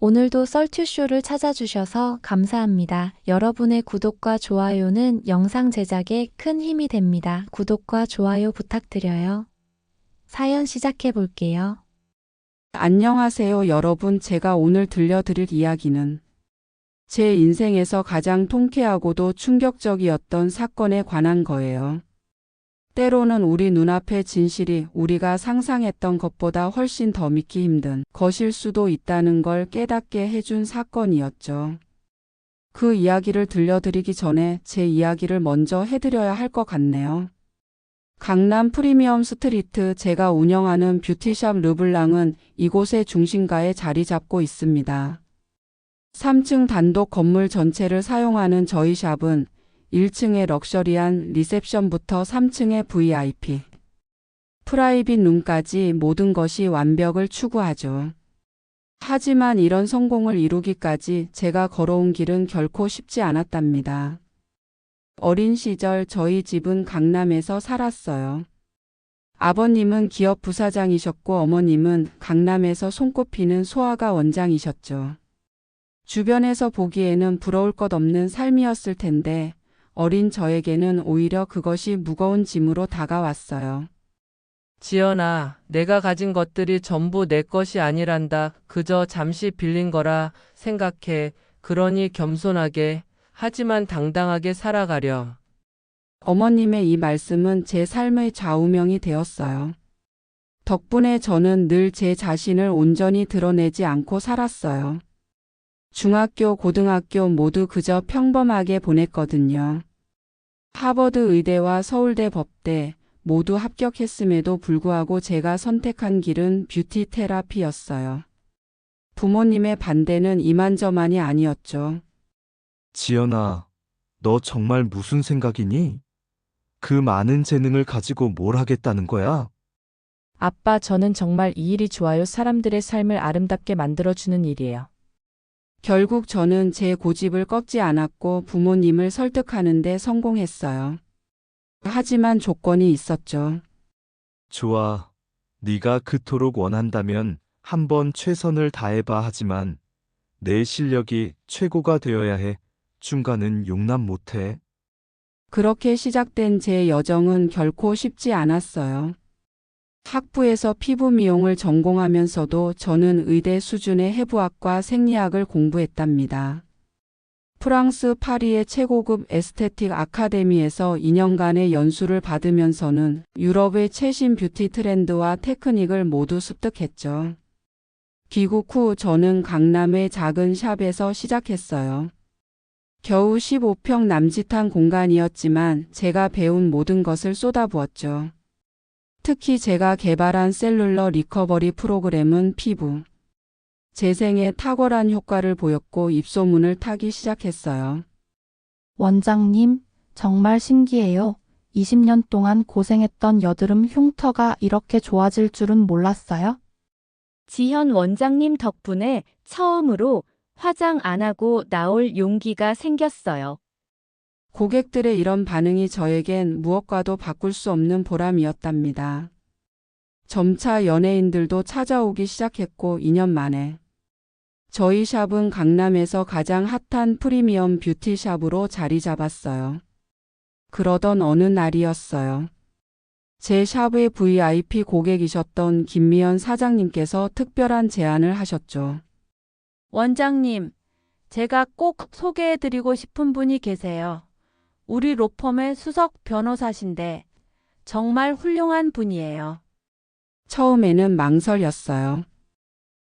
오늘도 썰튜쇼를 찾아주셔서 감사합니다. 여러분의 구독과 좋아요는 영상 제작에 큰 힘이 됩니다. 구독과 좋아요 부탁드려요. 사연 시작해 볼게요. 안녕하세요, 여러분. 제가 오늘 들려드릴 이야기는 제 인생에서 가장 통쾌하고도 충격적이었던 사건에 관한 거예요. 때로는 우리 눈앞의 진실이 우리가 상상했던 것보다 훨씬 더 믿기 힘든 것일 수도 있다는 걸 깨닫게 해준 사건이었죠. 그 이야기를 들려드리기 전에 제 이야기를 먼저 해드려야 할 것 같네요. 강남 프리미엄 스트리트, 제가 운영하는 뷰티샵 르블랑은 이곳의 중심가에 자리 잡고 있습니다. 3층 단독 건물 전체를 사용하는 저희 샵은 1층의 럭셔리한 리셉션부터 3층의 VIP, 프라이빗 룸까지 모든 것이 완벽을 추구하죠. 하지만 이런 성공을 이루기까지 제가 걸어온 길은 결코 쉽지 않았답니다. 어린 시절 저희 집은 강남에서 살았어요. 아버님은 기업 부사장이셨고 어머님은 강남에서 손꼽히는 소아과 원장이셨죠. 주변에서 보기에는 부러울 것 없는 삶이었을 텐데 어린 저에게는 오히려 그것이 무거운 짐으로 다가왔어요. 지연아, 내가 가진 것들이 전부 내 것이 아니란다. 그저 잠시 빌린 거라 생각해. 그러니 겸손하게, 하지만 당당하게 살아가렴. 어머님의 이 말씀은 제 삶의 좌우명이 되었어요. 덕분에 저는 늘 제 자신을 온전히 드러내지 않고 살았어요. 중학교, 고등학교 모두 그저 평범하게 보냈거든요. 하버드 의대와 서울대 법대 모두 합격했음에도 불구하고 제가 선택한 길은 뷰티 테라피였어요. 부모님의 반대는 이만저만이 아니었죠. 지연아, 너 정말 무슨 생각이니? 그 많은 재능을 가지고 뭘 하겠다는 거야? 아빠, 저는 정말 이 일이 좋아요. 사람들의 삶을 아름답게 만들어주는 일이에요. 결국 저는 제 고집을 꺾지 않았고 부모님을 설득하는 데 성공했어요. 하지만 조건이 있었죠. 좋아. 네가 그토록 원한다면 한번 최선을 다해봐. 하지만 내 실력이 최고가 되어야 해. 중간은 용납 못해. 그렇게 시작된 제 여정은 결코 쉽지 않았어요. 학부에서 피부 미용을 전공하면서도 저는 의대 수준의 해부학과 생리학을 공부했답니다. 프랑스 파리의 최고급 에스테틱 아카데미에서 2년간의 연수를 받으면서는 유럽의 최신 뷰티 트렌드와 테크닉을 모두 습득했죠. 귀국 후 저는 강남의 작은 샵에서 시작했어요. 겨우 15평 남짓한 공간이었지만 제가 배운 모든 것을 쏟아부었죠. 특히 제가 개발한 셀룰러 리커버리 프로그램은 피부 재생에 탁월한 효과를 보였고 입소문을 타기 시작했어요. 원장님, 정말 신기해요. 20년 동안 고생했던 여드름 흉터가 이렇게 좋아질 줄은 몰랐어요. 지현 원장님 덕분에 처음으로 화장 안 하고 나올 용기가 생겼어요. 고객들의 이런 반응이 저에겐 무엇과도 바꿀 수 없는 보람이었답니다. 점차 연예인들도 찾아오기 시작했고 2년 만에 저희 샵은 강남에서 가장 핫한 프리미엄 뷰티샵으로 자리 잡았어요. 그러던 어느 날이었어요. 제 샵의 VIP 고객이셨던 김미연 사장님께서 특별한 제안을 하셨죠. 원장님, 제가 꼭 소개해드리고 싶은 분이 계세요. 우리 로펌의 수석 변호사신데 정말 훌륭한 분이에요. 처음에는 망설였어요.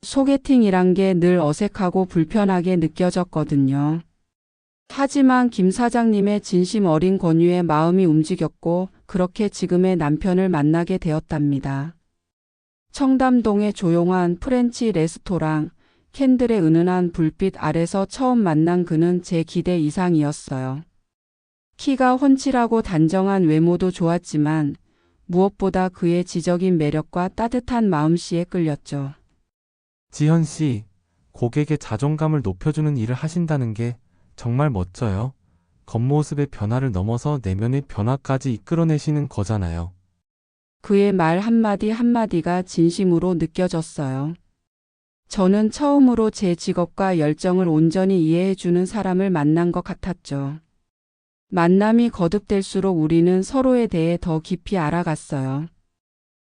소개팅이란 게 늘 어색하고 불편하게 느껴졌거든요. 하지만 김 사장님의 진심 어린 권유에 마음이 움직였고 그렇게 지금의 남편을 만나게 되었답니다. 청담동의 조용한 프렌치 레스토랑, 캔들의 은은한 불빛 아래서 처음 만난 그는 제 기대 이상이었어요. 키가 훤칠하고 단정한 외모도 좋았지만 무엇보다 그의 지적인 매력과 따뜻한 마음씨에 끌렸죠. 지현 씨, 고객의 자존감을 높여주는 일을 하신다는 게 정말 멋져요. 겉모습의 변화를 넘어서 내면의 변화까지 이끌어내시는 거잖아요. 그의 말 한마디 한마디가 진심으로 느껴졌어요. 저는 처음으로 제 직업과 열정을 온전히 이해해주는 사람을 만난 것 같았죠. 만남이 거듭될수록 우리는 서로에 대해 더 깊이 알아갔어요.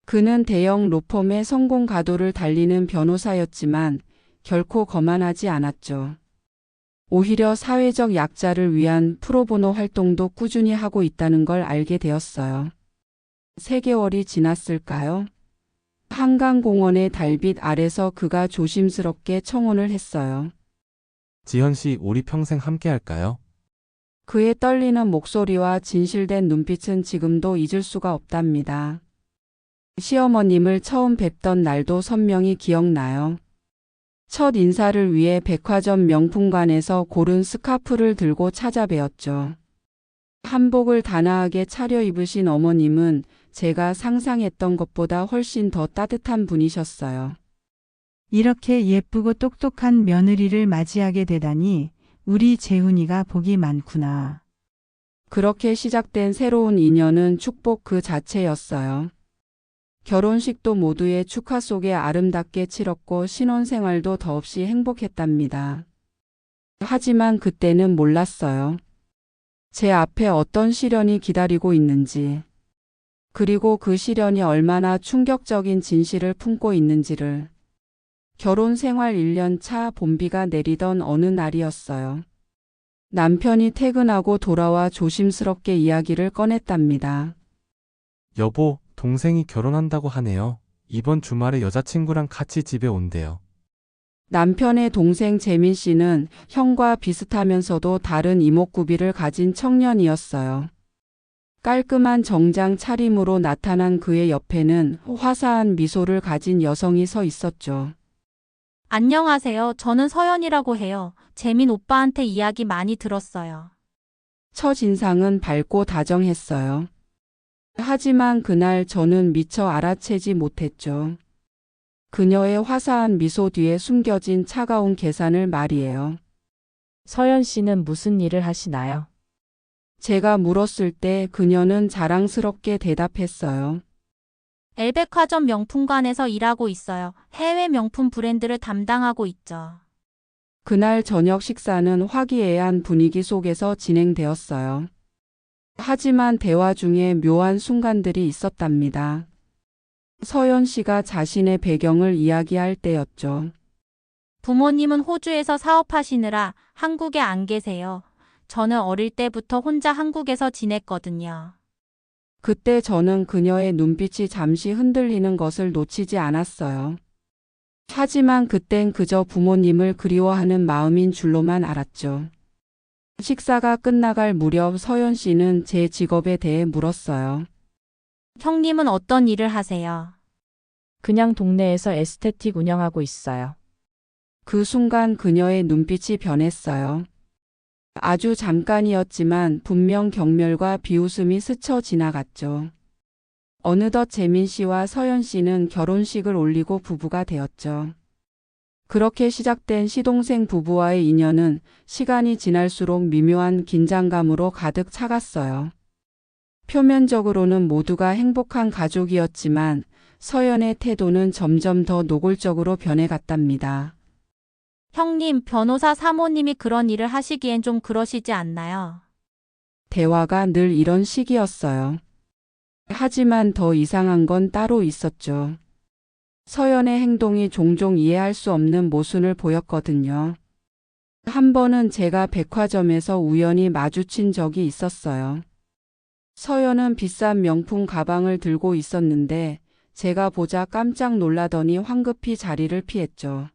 그는 대형 로펌의 성공 가도를 달리는 변호사였지만 결코 거만하지 않았죠. 오히려 사회적 약자를 위한 프로보노 활동도 꾸준히 하고 있다는 걸 알게 되었어요. 3개월이 지났을까요? 한강공원의 달빛 아래서 그가 조심스럽게 청혼을 했어요. 지현 씨, 우리 평생 함께 할까요? 그의 떨리는 목소리와 진실된 눈빛은 지금도 잊을 수가 없답니다. 시어머님을 처음 뵙던 날도 선명히 기억나요. 첫 인사를 위해 백화점 명품관에서 고른 스카프를 들고 찾아뵈었죠. 한복을 단아하게 차려입으신 어머님은 제가 상상했던 것보다 훨씬 더 따뜻한 분이셨어요. 이렇게 예쁘고 똑똑한 며느리를 맞이하게 되다니 우리 재훈이가 복이 많구나. 그렇게 시작된 새로운 인연은 축복 그 자체였어요. 결혼식도 모두의 축하 속에 아름답게 치렀고 신혼생활도 더없이 행복했답니다. 하지만 그때는 몰랐어요. 제 앞에 어떤 시련이 기다리고 있는지, 그리고 그 시련이 얼마나 충격적인 진실을 품고 있는지를. 결혼 생활 1년 차 봄비가 내리던 어느 날이었어요. 남편이 퇴근하고 돌아와 조심스럽게 이야기를 꺼냈답니다. 여보, 동생이 결혼한다고 하네요. 이번 주말에 여자친구랑 같이 집에 온대요. 남편의 동생 재민 씨는 형과 비슷하면서도 다른 이목구비를 가진 청년이었어요. 깔끔한 정장 차림으로 나타난 그의 옆에는 화사한 미소를 가진 여성이 서 있었죠. 안녕하세요. 저는 서연이라고 해요. 재민 오빠한테 이야기 많이 들었어요. 첫 인상은 밝고 다정했어요. 하지만 그날 저는 미처 알아채지 못했죠. 그녀의 화사한 미소 뒤에 숨겨진 차가운 계산을 말이에요. 서연 씨는 무슨 일을 하시나요? 제가 물었을 때 그녀는 자랑스럽게 대답했어요. 엘백화점 명품관에서 일하고 있어요. 해외 명품 브랜드를 담당하고 있죠. 그날 저녁 식사는 화기애애한 분위기 속에서 진행되었어요. 하지만 대화 중에 묘한 순간들이 있었답니다. 서연 씨가 자신의 배경을 이야기할 때였죠. 부모님은 호주에서 사업하시느라 한국에 안 계세요. 저는 어릴 때부터 혼자 한국에서 지냈거든요. 그때 저는 그녀의 눈빛이 잠시 흔들리는 것을 놓치지 않았어요. 하지만 그땐 그저 부모님을 그리워하는 마음인 줄로만 알았죠. 식사가 끝나갈 무렵 서연 씨는 제 직업에 대해 물었어요. 형님은 어떤 일을 하세요? 그냥 동네에서 에스테틱 운영하고 있어요. 그 순간 그녀의 눈빛이 변했어요. 아주 잠깐이었지만 분명 경멸과 비웃음이 스쳐 지나갔죠. 어느덧 재민 씨와 서연 씨는 결혼식을 올리고 부부가 되었죠. 그렇게 시작된 시동생 부부와의 인연은 시간이 지날수록 미묘한 긴장감으로 가득 차갔어요. 표면적으로는 모두가 행복한 가족이었지만 서연의 태도는 점점 더 노골적으로 변해갔답니다. 형님, 변호사 사모님이 그런 일을 하시기엔 좀 그러시지 않나요? 대화가 늘 이런 식이었어요. 하지만 더 이상한 건 따로 있었죠. 서연의 행동이 종종 이해할 수 없는 모순을 보였거든요. 한 번은 제가 백화점에서 우연히 마주친 적이 있었어요. 서연은 비싼 명품 가방을 들고 있었는데 제가 보자 깜짝 놀라더니 황급히 자리를 피했죠.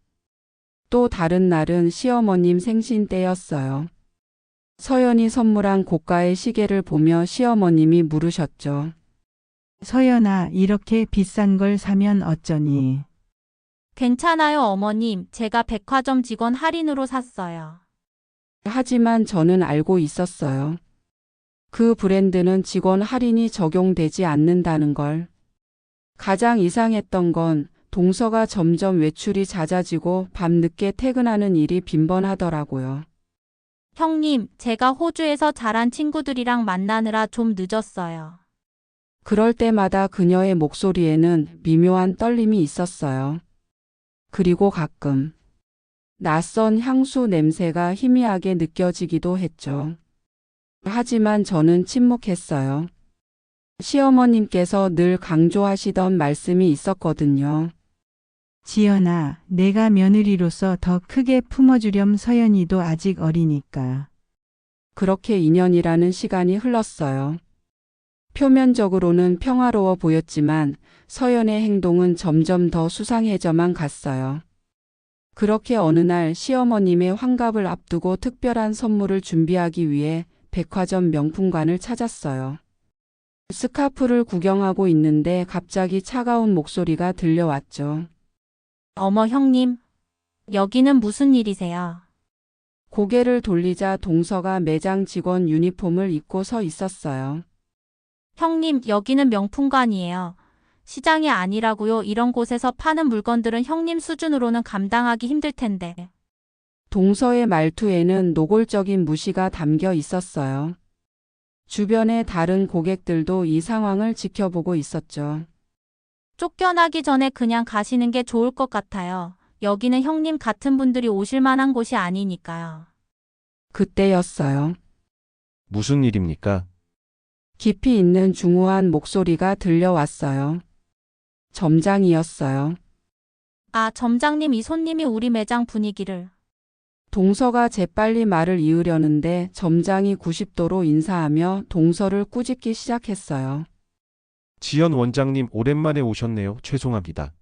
또 다른 날은 시어머님 생신 때였어요. 서연이 선물한 고가의 시계를 보며 시어머님이 물으셨죠. 서연아, 이렇게 비싼 걸 사면 어쩌니? 괜찮아요, 어머님. 제가 백화점 직원 할인으로 샀어요. 하지만 저는 알고 있었어요. 그 브랜드는 직원 할인이 적용되지 않는다는 걸. 가장 이상했던 건 동서가 점점 외출이 잦아지고 밤늦게 퇴근하는 일이 빈번하더라고요. 형님, 제가 호주에서 자란 친구들이랑 만나느라 좀 늦었어요. 그럴 때마다 그녀의 목소리에는 미묘한 떨림이 있었어요. 그리고 가끔 낯선 향수 냄새가 희미하게 느껴지기도 했죠. 하지만 저는 침묵했어요. 시어머님께서 늘 강조하시던 말씀이 있었거든요. 지연아, 내가 며느리로서 더 크게 품어주렴. 서연이도 아직 어리니까. 그렇게 2년이라는 시간이 흘렀어요. 표면적으로는 평화로워 보였지만 서연의 행동은 점점 더 수상해져만 갔어요. 그렇게 어느 날 시어머님의 환갑을 앞두고 특별한 선물을 준비하기 위해 백화점 명품관을 찾았어요. 스카프를 구경하고 있는데 갑자기 차가운 목소리가 들려왔죠. 어머 형님, 여기는 무슨 일이세요? 고개를 돌리자 동서가 매장 직원 유니폼을 입고 서 있었어요. 형님, 여기는 명품관이에요. 시장이 아니라고요. 이런 곳에서 파는 물건들은 형님 수준으로는 감당하기 힘들 텐데. 동서의 말투에는 노골적인 무시가 담겨 있었어요. 주변의 다른 고객들도 이 상황을 지켜보고 있었죠. 쫓겨나기 전에 그냥 가시는 게 좋을 것 같아요. 여기는 형님 같은 분들이 오실 만한 곳이 아니니까요. 그때였어요. 무슨 일입니까? 깊이 있는 중후한 목소리가 들려왔어요. 점장이었어요. 아, 점장님, 이 손님이 우리 매장 분위기를. 동서가 재빨리 말을 이으려는데 점장이 90도로 인사하며 동서를 꾸짖기 시작했어요. 지연 원장님 오랜만에 오셨네요. 죄송합니다.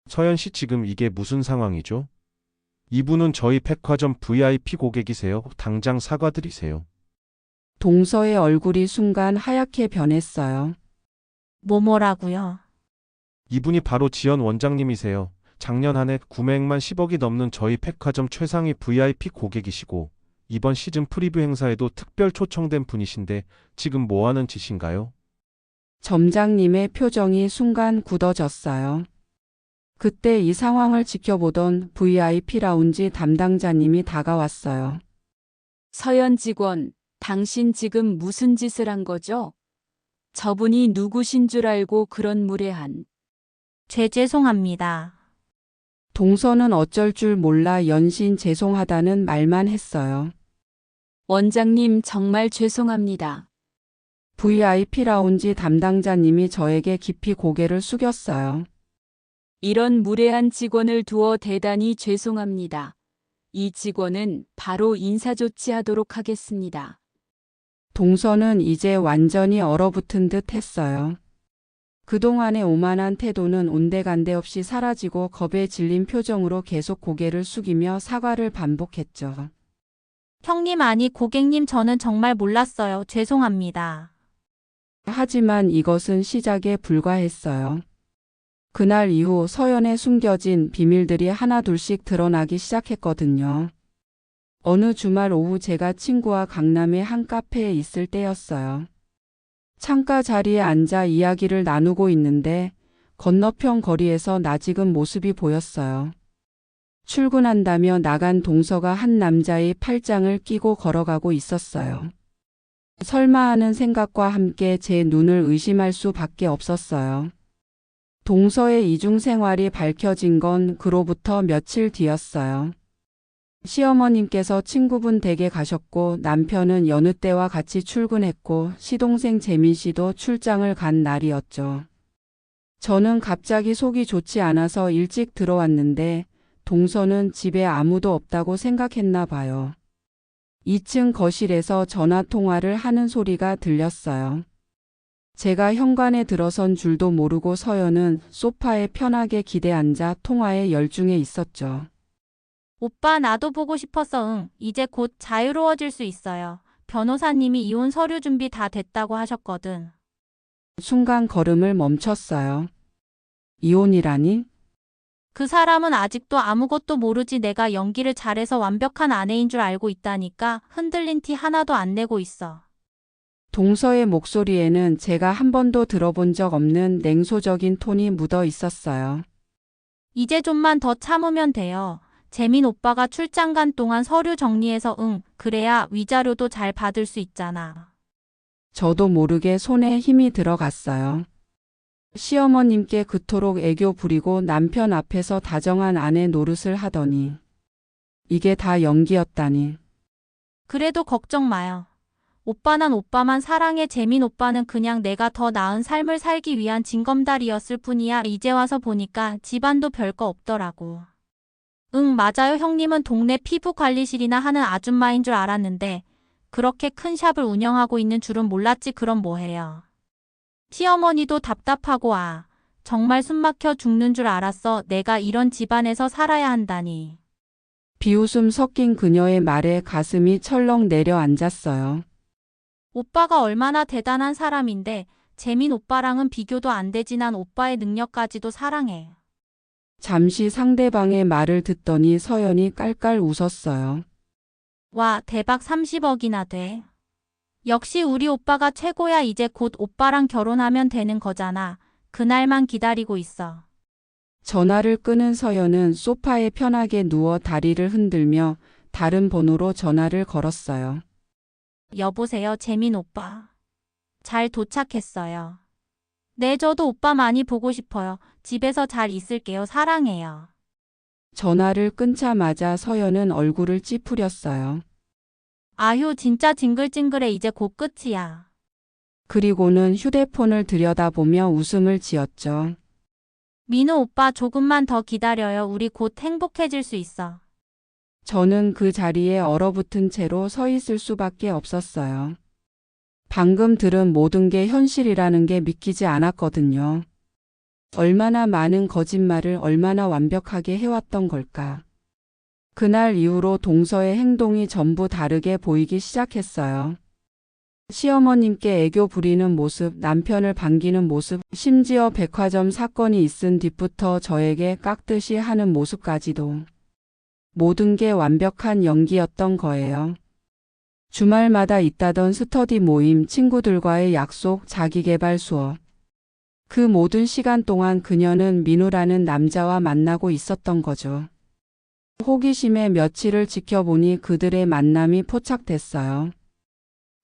서연 씨 지금 이게 무슨 상황이죠? 이분은 저희 백화점 VIP 고객이세요. 당장 사과드리세요. 동서의 얼굴이 순간 하얗게 변했어요. 뭐라고요? 이분이 바로 지연 원장님이세요. 작년 한 해 구매액만 10억이 넘는 저희 백화점 최상위 VIP 고객이시고 이번 시즌 프리뷰 행사에도 특별 초청된 분이신데 지금 뭐 하는 짓인가요? 점장님의 표정이 순간 굳어졌어요. 그때 이 상황을 지켜보던 VIP 라운지 담당자님이 다가왔어요. 서연 직원, 당신 지금 무슨 짓을 한 거죠? 저분이 누구신 줄 알고 그런 무례한. 죄송합니다. 동서는 어쩔 줄 몰라 연신 죄송하다는 말만 했어요. 원장님 정말 죄송합니다. VIP 라운지 담당자님이 저에게 깊이 고개를 숙였어요. 이런 무례한 직원을 두어 대단히 죄송합니다. 이 직원은 바로 인사조치하도록 하겠습니다. 동서는 이제 완전히 얼어붙은 듯 했어요. 그동안의 오만한 태도는 온데간데 없이 사라지고 겁에 질린 표정으로 계속 고개를 숙이며 사과를 반복했죠. 형님, 아니 고객님, 저는 정말 몰랐어요. 죄송합니다. 하지만 이것은 시작에 불과했어요. 그날 이후 서연에 숨겨진 비밀들이 하나둘씩 드러나기 시작했거든요. 어느 주말 오후 제가 친구와 강남의 한 카페에 있을 때였어요. 창가 자리에 앉아 이야기를 나누고 있는데 건너편 거리에서 낯익은 모습이 보였어요. 출근한다며 나간 동서가 한 남자의 팔짱을 끼고 걸어가고 있었어요. 설마 하는 생각과 함께 제 눈을 의심할 수밖에 없었어요. 동서의 이중 생활이 밝혀진 건 그로부터 며칠 뒤였어요. 시어머님께서 친구분 댁에 가셨고 남편은 여느 때와 같이 출근했고 시동생 재민 씨도 출장을 간 날이었죠. 저는 갑자기 속이 좋지 않아서 일찍 들어왔는데 동서는 집에 아무도 없다고 생각했나 봐요. 2층 거실에서 전화 통화를 하는 소리가 들렸어요. 제가 현관에 들어선 줄도 모르고 서연은 소파에 편하게 기대앉아 통화에 열중해 있었죠. 오빠, 나도 보고 싶었어. 응. 이제 곧 자유로워질 수 있어요. 변호사님이 이혼 서류 준비 다 됐다고 하셨거든. 순간 걸음을 멈췄어요. 이혼이라니? 그 사람은 아직도 아무것도 모르지. 내가 연기를 잘해서 완벽한 아내인 줄 알고 있다니까. 흔들린 티 하나도 안 내고 있어. 동서의 목소리에는 제가 한 번도 들어본 적 없는 냉소적인 톤이 묻어 있었어요. 이제 좀만 더 참으면 돼요. 재민 오빠가 출장 간 동안 서류 정리해서 그래야 위자료도 잘 받을 수 있잖아. 저도 모르게 손에 힘이 들어갔어요. 시어머님께 그토록 애교 부리고 남편 앞에서 다정한 아내 노릇을 하더니 이게 다 연기였다니. 그래도 걱정 마요. 오빠는 오빠만 사랑해. 재민 오빠는 그냥 내가 더 나은 삶을 살기 위한 징검다리였을 뿐이야. 이제 와서 보니까 집안도 별거 없더라고. 응, 맞아요. 형님은 동네 피부관리실이나 하는 아줌마인 줄 알았는데 그렇게 큰 샵을 운영하고 있는 줄은 몰랐지. 그럼 뭐해요? 시어머니도 답답하고 정말 숨막혀 죽는 줄 알았어. 내가 이런 집안에서 살아야 한다니. 비웃음 섞인 그녀의 말에 가슴이 철렁 내려앉았어요. 오빠가 얼마나 대단한 사람인데 재민 오빠랑은 비교도 안 되지. 난 오빠의 능력까지도 사랑해. 잠시 상대방의 말을 듣더니 서연이 깔깔 웃었어요. 와, 대박. 30억이나 돼. 역시 우리 오빠가 최고야. 이제 곧 오빠랑 결혼하면 되는 거잖아. 그날만 기다리고 있어. 전화를 끊은 서연은 소파에 편하게 누워 다리를 흔들며 다른 번호로 전화를 걸었어요. 여보세요, 재민 오빠. 잘 도착했어요. 네, 저도 오빠 많이 보고 싶어요. 집에서 잘 있을게요. 사랑해요. 전화를 끊자마자 서연은 얼굴을 찌푸렸어요. 아휴, 진짜 징글징글해. 이제 곧 끝이야. 그리고는 휴대폰을 들여다보며 웃음을 지었죠. 민우 오빠, 조금만 더 기다려요. 우리 곧 행복해질 수 있어. 저는 그 자리에 얼어붙은 채로 서 있을 수밖에 없었어요. 방금 들은 모든 게 현실이라는 게 믿기지 않았거든요. 얼마나 많은 거짓말을 얼마나 완벽하게 해왔던 걸까. 그날 이후로 동서의 행동이 전부 다르게 보이기 시작했어요. 시어머님께 애교 부리는 모습, 남편을 반기는 모습, 심지어 백화점 사건이 있은 뒤부터 저에게 깍듯이 하는 모습까지도. 모든 게 완벽한 연기였던 거예요. 주말마다 있다던 스터디 모임, 친구들과의 약속, 자기계발 수업. 그 모든 시간 동안 그녀는 민우라는 남자와 만나고 있었던 거죠. 호기심에 며칠을 지켜보니 그들의 만남이 포착됐어요.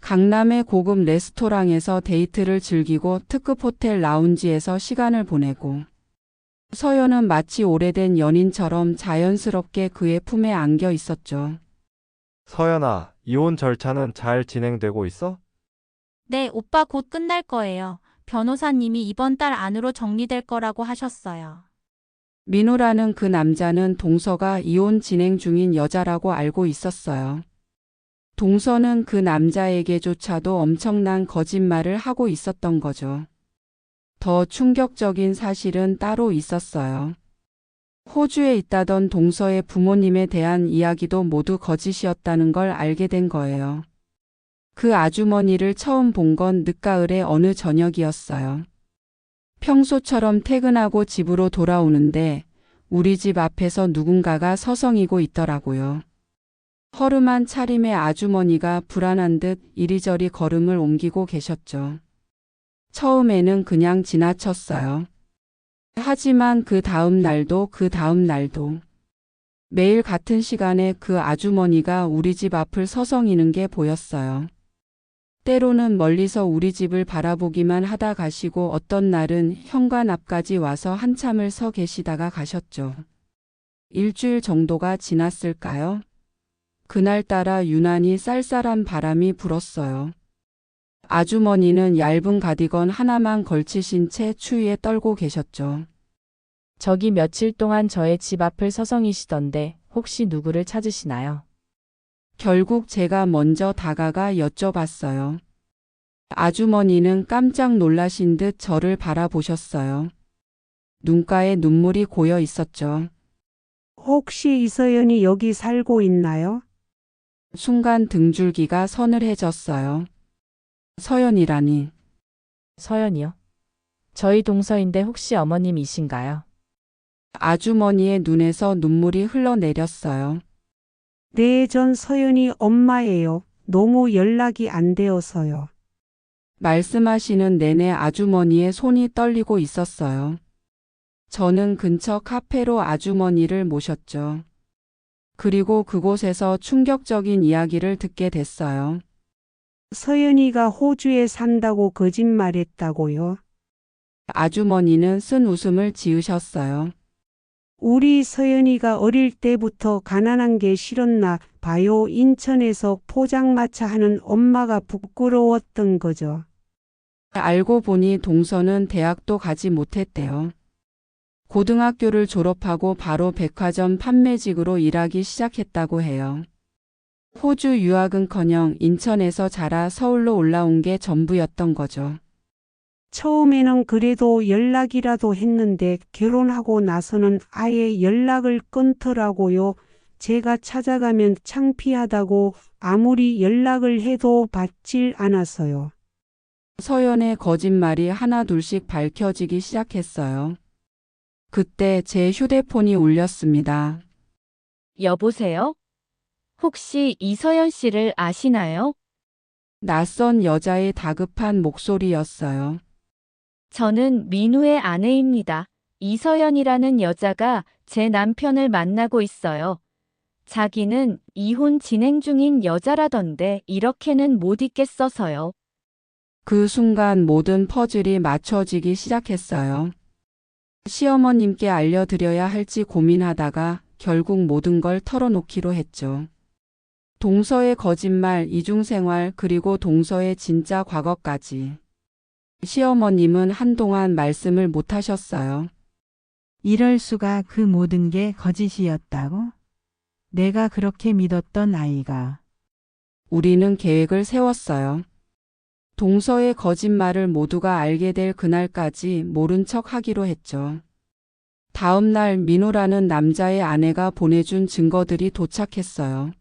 강남의 고급 레스토랑에서 데이트를 즐기고 특급 호텔 라운지에서 시간을 보내고 서연은 마치 오래된 연인처럼 자연스럽게 그의 품에 안겨 있었죠. 서연아, 이혼 절차는 잘 진행되고 있어? 네, 오빠 곧 끝날 거예요. 변호사님이 이번 달 안으로 정리될 거라고 하셨어요. 민우라는 그 남자는 동서가 이혼 진행 중인 여자라고 알고 있었어요. 동서는 그 남자에게조차도 엄청난 거짓말을 하고 있었던 거죠. 더 충격적인 사실은 따로 있었어요. 호주에 있다던 동서의 부모님에 대한 이야기도 모두 거짓이었다는 걸 알게 된 거예요. 그 아주머니를 처음 본 건 늦가을의 어느 저녁이었어요. 평소처럼 퇴근하고 집으로 돌아오는데 우리 집 앞에서 누군가가 서성이고 있더라고요. 허름한 차림의 아주머니가 불안한 듯 이리저리 걸음을 옮기고 계셨죠. 처음에는 그냥 지나쳤어요. 하지만 그 다음 날도 매일 같은 시간에 그 아주머니가 우리 집 앞을 서성이는 게 보였어요. 때로는 멀리서 우리 집을 바라보기만 하다 가시고 어떤 날은 현관 앞까지 와서 한참을 서 계시다가 가셨죠. 일주일 정도가 지났을까요? 그날따라 유난히 쌀쌀한 바람이 불었어요. 아주머니는 얇은 가디건 하나만 걸치신 채 추위에 떨고 계셨죠. 저기 며칠 동안 저의 집 앞을 서성이시던데 혹시 누구를 찾으시나요? 결국 제가 먼저 다가가 여쭤봤어요. 아주머니는 깜짝 놀라신 듯 저를 바라보셨어요. 눈가에 눈물이 고여 있었죠. 혹시 이서연이 여기 살고 있나요? 순간 등줄기가 서늘해졌어요. 서연이라니. 서연이요? 저희 동서인데 혹시 어머님이신가요? 아주머니의 눈에서 눈물이 흘러내렸어요. 네, 전 서연이 엄마예요. 너무 연락이 안 되어서요. 말씀하시는 내내 아주머니의 손이 떨리고 있었어요. 저는 근처 카페로 아주머니를 모셨죠. 그리고 그곳에서 충격적인 이야기를 듣게 됐어요. 서연이가 호주에 산다고 거짓말했다고요? 아주머니는 쓴 웃음을 지으셨어요. 우리 서연이가 어릴 때부터 가난한 게 싫었나 봐요. 인천에서 포장마차 하는 엄마가 부끄러웠던 거죠. 알고 보니 동서는 대학도 가지 못했대요. 고등학교를 졸업하고 바로 백화점 판매직으로 일하기 시작했다고 해요. 호주 유학은커녕 인천에서 자라 서울로 올라온 게 전부였던 거죠. 처음에는 그래도 연락이라도 했는데 결혼하고 나서는 아예 연락을 끊더라고요. 제가 찾아가면 창피하다고 아무리 연락을 해도 받질 않아서요. 서연의 거짓말이 하나둘씩 밝혀지기 시작했어요. 그때 제 휴대폰이 울렸습니다. 여보세요? 혹시 이서연 씨를 아시나요? 낯선 여자의 다급한 목소리였어요. 저는 민우의 아내입니다. 이서연이라는 여자가 제 남편을 만나고 있어요. 자기는 이혼 진행 중인 여자라던데 이렇게는 못 있겠어서요. 그 순간 모든 퍼즐이 맞춰지기 시작했어요. 시어머님께 알려드려야 할지 고민하다가 결국 모든 걸 털어놓기로 했죠. 동서의 거짓말, 이중생활, 그리고 동서의 진짜 과거까지. 시어머님은 한동안 말씀을 못하셨어요. 이럴 수가 그 모든 게 거짓이었다고? 내가 그렇게 믿었던 아이가. 우리는 계획을 세웠어요. 동서의 거짓말을 모두가 알게 될 그날까지 모른 척 하기로 했죠. 다음 날 민호라는 남자의 아내가 보내준 증거들이 도착했어요.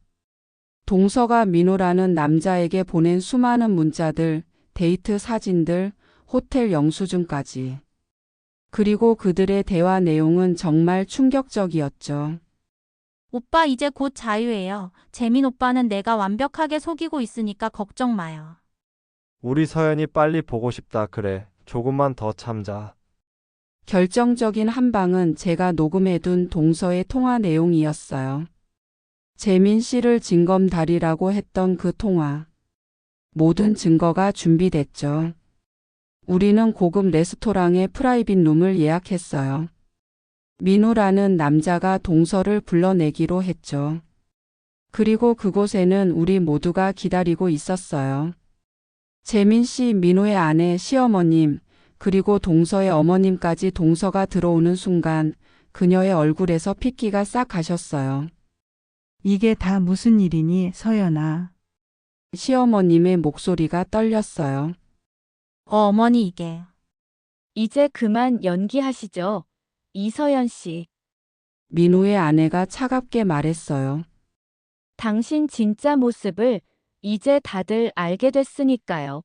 동서가 민호라는 남자에게 보낸 수많은 문자들, 데이트 사진들, 호텔 영수증까지. 그리고 그들의 대화 내용은 정말 충격적이었죠. 오빠 이제 곧 자유예요. 재민 오빠는 내가 완벽하게 속이고 있으니까 걱정 마요. 우리 서연이 빨리 보고 싶다 그래. 조금만 더 참자. 결정적인 한 방은 제가 녹음해둔 동서의 통화 내용이었어요. 재민 씨를 징검다리라고 했던 그 통화. 모든 증거가 준비됐죠. 우리는 고급 레스토랑의 프라이빗 룸을 예약했어요. 민호라는 남자가 동서를 불러내기로 했죠. 그리고 그곳에는 우리 모두가 기다리고 있었어요. 재민 씨, 민호의 아내, 시어머님, 그리고 동서의 어머님까지. 동서가 들어오는 순간 그녀의 얼굴에서 핏기가 싹 가셨어요. 이게 다 무슨 일이니, 서연아? 시어머님의 목소리가 떨렸어요. 어머니 이게. 이제 그만 연기하시죠. 이서연 씨. 민호의 아내가 차갑게 말했어요. 당신 진짜 모습을 이제 다들 알게 됐으니까요.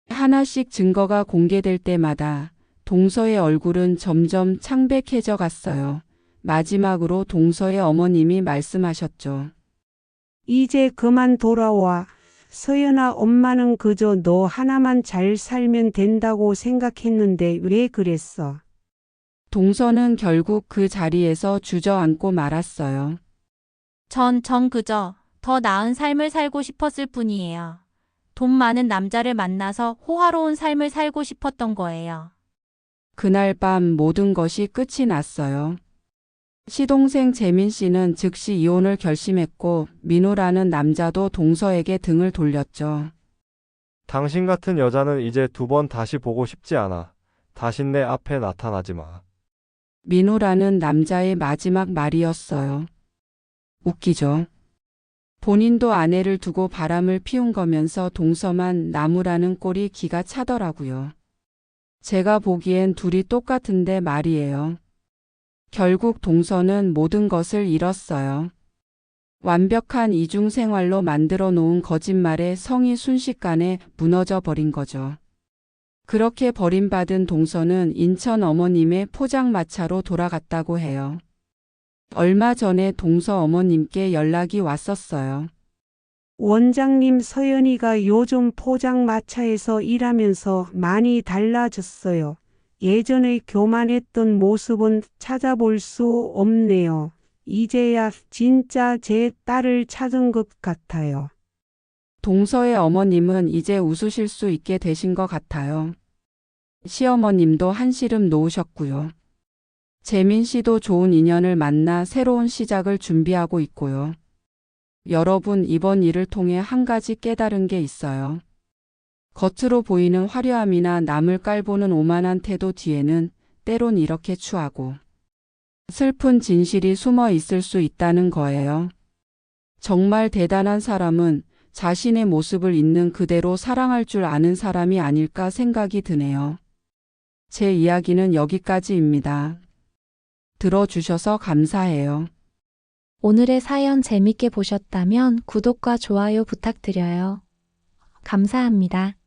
하나씩 증거가 공개될 때마다 동서의 얼굴은 점점 창백해져 갔어요. 마지막으로 동서의 어머님이 말씀하셨죠. 이제 그만 돌아와. 서연아, 엄마는 그저 너 하나만 잘 살면 된다고 생각했는데 왜 그랬어? 동서는 결국 그 자리에서 주저앉고 말았어요. 전 그저 더 나은 삶을 살고 싶었을 뿐이에요. 돈 많은 남자를 만나서 호화로운 삶을 살고 싶었던 거예요. 그날 밤 모든 것이 끝이 났어요. 시동생 재민 씨는 즉시 이혼을 결심했고 민호라는 남자도 동서에게 등을 돌렸죠. 당신 같은 여자는 이제 2번 다시 보고 싶지 않아. 다신 내 앞에 나타나지 마. 민호라는 남자의 마지막 말이었어요. 웃기죠? 본인도 아내를 두고 바람을 피운 거면서 동서만 나무라는 꼴이 기가 차더라고요. 제가 보기엔 둘이 똑같은데 말이에요. 결국 동서는 모든 것을 잃었어요. 완벽한 이중생활로 만들어 놓은 거짓말에 성이 순식간에 무너져 버린 거죠. 그렇게 버림받은 동서는 인천 어머님의 포장마차로 돌아갔다고 해요. 얼마 전에 동서 어머님께 연락이 왔었어요. 원장님, 서연이가 요즘 포장마차에서 일하면서 많이 달라졌어요. 예전의 교만했던 모습은 찾아볼 수 없네요. 이제야 진짜 제 딸을 찾은 것 같아요. 동서의 어머님은 이제 웃으실 수 있게 되신 것 같아요. 시어머님도 한시름 놓으셨고요. 재민 씨도 좋은 인연을 만나 새로운 시작을 준비하고 있고요. 여러분, 이번 일을 통해 한 가지 깨달은 게 있어요. 겉으로 보이는 화려함이나 남을 깔보는 오만한 태도 뒤에는 때론 이렇게 추하고 슬픈 진실이 숨어 있을 수 있다는 거예요. 정말 대단한 사람은 자신의 모습을 있는 그대로 사랑할 줄 아는 사람이 아닐까 생각이 드네요. 제 이야기는 여기까지입니다. 들어주셔서 감사해요. 오늘의 사연 재밌게 보셨다면 구독과 좋아요 부탁드려요. 감사합니다.